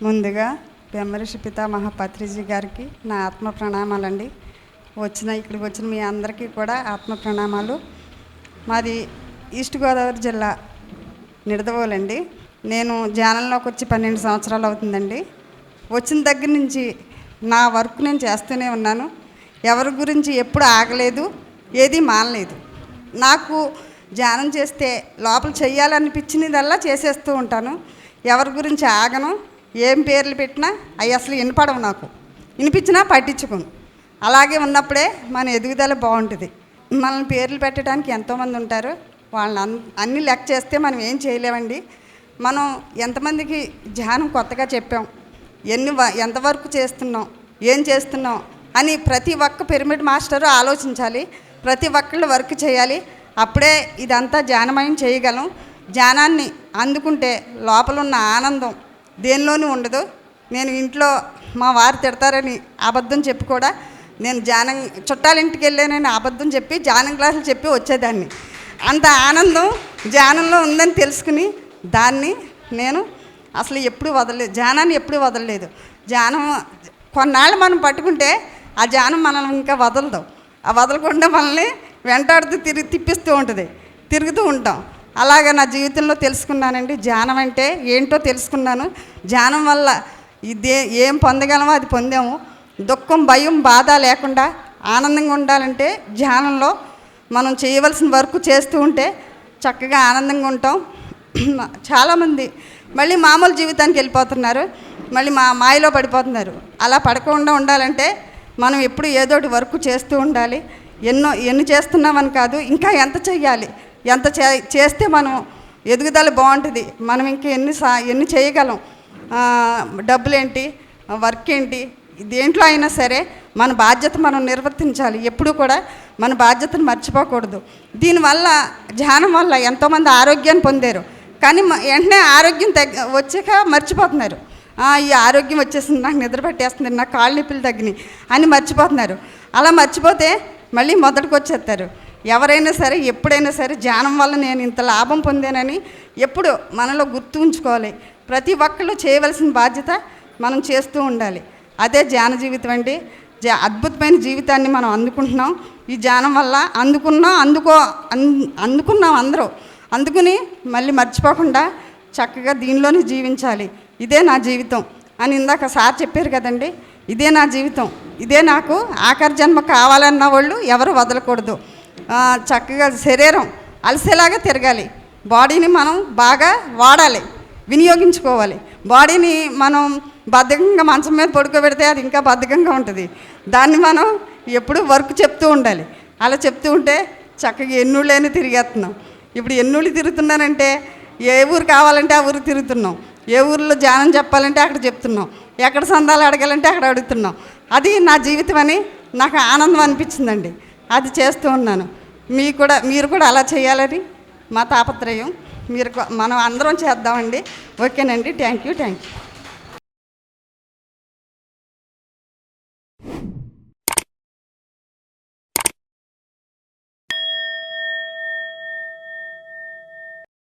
ముందుగా బ్రహ్మర్షి పితామహ పత్రిజీ గారికి నా ఆత్మ ప్రణామాలండి. ఇక్కడికి వచ్చిన మీ అందరికీ కూడా ఆత్మ ప్రణామాలు. మాది ఈస్ట్ గోదావరి జిల్లా నిడదవోలండి. నేను ధ్యానంలోకి వచ్చి 12 సంవత్సరాలు అవుతుందండి. వచ్చిన దగ్గర నుంచి నా వర్క్ నేను చేస్తూనే ఉన్నాను. ఎవరి గురించి ఎప్పుడు ఆగలేదు, ఏది మానలేదు. నాకు ధ్యానం చేస్తే లోపల చెయ్యాలనిపించినదల్లా చేసేస్తూ ఉంటాను. ఎవరి గురించి ఆగను. ఏం పేర్లు పెట్టినా అవి అసలు వినపడవు, నాకు వినిపించినా పట్టించుకోను. అలాగే ఉన్నప్పుడే మన ఎదుగుదల బాగుంటుంది. మనల్ని పేర్లు పెట్టడానికి ఎంతోమంది ఉంటారు, వాళ్ళని అన్నీ లెక్క చేస్తే మనం ఏం చేయలేమండి. మనం ఎంతమందికి ధ్యానం కొత్తగా చెప్పాం, ఎంతవరకు చేస్తున్నాం, ఏం చేస్తున్నాం అని ప్రతి ఒక్క పిరమిడ్ మాస్టరు ఆలోచించాలి. ప్రతి ఒక్కళ్ళు వర్క్ చేయాలి. అప్పుడే ఇదంతా ధ్యానమయం చేయగలం. ధ్యానాన్ని అందుకుంటే లోపల ఉన్న ఆనందం దేనిలోనూ ఉండదు. నేను ఇంట్లో మా వారు తిడతారని అబద్ధం చెప్పి కూడా నేను చుట్టాలింటికి వెళ్ళానని అబద్ధం చెప్పి ధ్యానం క్లాసులు చెప్పి వచ్చేదాన్ని. అంత ఆనందం ధ్యానంలో ఉందని తెలుసుకుని దాన్ని నేను అసలు ఎప్పుడు వదలలేదు, ధ్యానాన్ని ఎప్పుడు వదలలేదు. ధ్యానం కొన్నాళ్ళు మనం పట్టుకుంటే ఆ ధ్యానం మనల్ని ఇంకా వదలదు. ఆ వదలకుండా మనల్ని వెంటాడుతూ తిప్పిస్తూ ఉంటుంది, తిరుగుతూ ఉంటాం. అలాగే నా జీవితంలో తెలుసుకున్నానండి. ధ్యానం అంటే ఏంటో తెలుసుకున్నాను. ధ్యానం వల్ల ఏం పొందగలమో అది పొందాము. దుఃఖం, భయం, బాధ లేకుండా ఆనందంగా ఉండాలంటే ధ్యానంలో మనం చేయవలసిన వర్క్ చేస్తూ ఉంటే చక్కగా ఆనందంగా ఉంటాం. చాలామంది మళ్ళీ మామూలు జీవితానికి వెళ్ళిపోతున్నారు, మళ్ళీ మాయలో పడిపోతున్నారు. అలా పడకుండా ఉండాలంటే మనం ఎప్పుడు ఏదోటి వర్క్ చేస్తూ ఉండాలి. ఎన్ని చేస్తున్నామని కాదు, ఇంకా ఎంత చెయ్యాలి, ఎంత చేస్తే మనం ఎదుగుదల బాగుంటుంది. మనం ఇంకా ఎన్ని చేయగలం, డబ్బులేంటి, వర్క్ ఏంటి, దేంట్లో అయినా సరే మన బాధ్యత మనం నిర్వర్తించాలి. ఎప్పుడు కూడా మన బాధ్యతను మర్చిపోకూడదు. దీనివల్ల ధ్యానం వల్ల ఎంతోమంది ఆరోగ్యాన్ని పొందారు. కానీ వెంటనే ఆరోగ్యం వచ్చాక మర్చిపోతున్నారు. ఈ ఆరోగ్యం వచ్చేసింది, నాకు నిద్ర పట్టేస్తుంది, నాకు కాళ్ళు నొప్పులు తగ్గినాయి అని మర్చిపోతున్నారు. అలా మర్చిపోతే మళ్ళీ మొదటికి వచ్చేస్తారు. ఎవరైనా సరే ఎప్పుడైనా సరే ధ్యానం వల్ల నేను ఇంత లాభం పొందానని ఎప్పుడు మనలో గుర్తు ఉంచుకోవాలి. ప్రతి ఒక్కళ్ళు చేయవలసిన బాధ్యత మనం చేస్తూ ఉండాలి. అదే ధ్యాన జీవితం అండి. అద్భుతమైన జీవితాన్ని మనం అందుకుంటున్నాం ఈ ధ్యానం వల్ల. అందుకున్నాం అందరూ. అందుకుని మళ్ళీ మర్చిపోకుండా చక్కగా దీనిలోనే జీవించాలి. ఇదే నా జీవితం అని ఇందాక సార్ చెప్పారు కదండి. ఇదే నా జీవితం, ఇదే నాకు ఆఖరి జన్మ కావాలన్న వాళ్ళు ఎవరు వదలకూడదు. చక్కగా శరీరం అలసేలాగా తిరగాలి. బాడీని మనం బాగా వాడాలి, వినియోగించుకోవాలి. బాడీని మనం బద్ధకంగా మంచం మీద పడుకోబెడితే అది ఇంకా బద్ధకంగా ఉంటుంది. దాన్ని మనం ఎప్పుడు వర్క్ చెప్తూ ఉండాలి. అలా చెప్తూ ఉంటే చక్కగా ఎన్నుళ్ళైనా తిరిగేస్తున్నాం. ఇప్పుడు ఎన్నుళ్ళు తిరుగుతున్నానంటే ఏ ఊరు కావాలంటే ఆ ఊరు తిరుగుతున్నాం. ఏ ఊరిలో ధ్యానం చెప్పాలంటే అక్కడ చెప్తున్నాం. ఎక్కడ సందాలు అడగాలంటే అక్కడ అడుగుతున్నాం. అది నా జీవితం అని నాకు ఆనందం అనిపించిందండి. అది చేస్తూ ఉన్నాను. మీరు కూడా అలా చేయాలని మా తాపత్రయం. మనం అందరం చేద్దామండి. ఓకేనండి. Thank you.